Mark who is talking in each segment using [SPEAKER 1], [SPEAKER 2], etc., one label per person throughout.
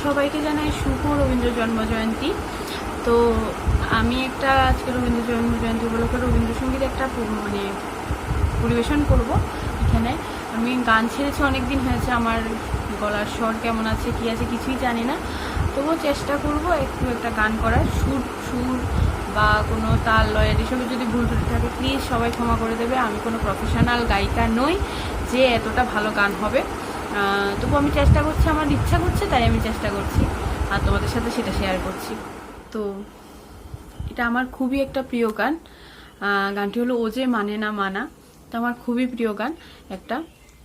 [SPEAKER 1] সবাইকে জানাই শুভ রবীন্দ্র জন্মজয়ন্তী। তো আমি একটা আজকে রবীন্দ্র জন্মজয়ন্তী উপলক্ষে রবীন্দ্রসঙ্গীত একটা মানে পরিবেশন করব। এখানে আমি গান ছেড়েছি, অনেক দিন হয়েছে, আমার গলার স্বর কেমন আছে কি আছে কিছুই জানি না, তবুও চেষ্টা করব একটু একটা গান করার। সুর বা কোনো তাল লয়ের এসবে যদি ভুল ত্রুটি থাকে প্লিজ সবাই ক্ষমা করে দেবে। আমি কোনো প্রফেশনাল গায়িকা নই যে এতটা ভালো গান হবে, তবু আমি চেষ্টা করছি, আমার ইচ্ছা করছে তাই আমি চেষ্টা করছি আর তোমাদের সাথে সেটা শেয়ার করছি। তো এটা আমার খুবই একটা প্রিয় গান। গানটি হলো ও যে মানে না মানা। তো আমার খুবই প্রিয় গান, একটা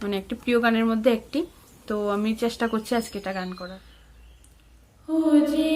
[SPEAKER 1] মানে একটি প্রিয় গানের মধ্যে একটি। তো আমি চেষ্টা করছি আজকে এটা গান করার। ও যে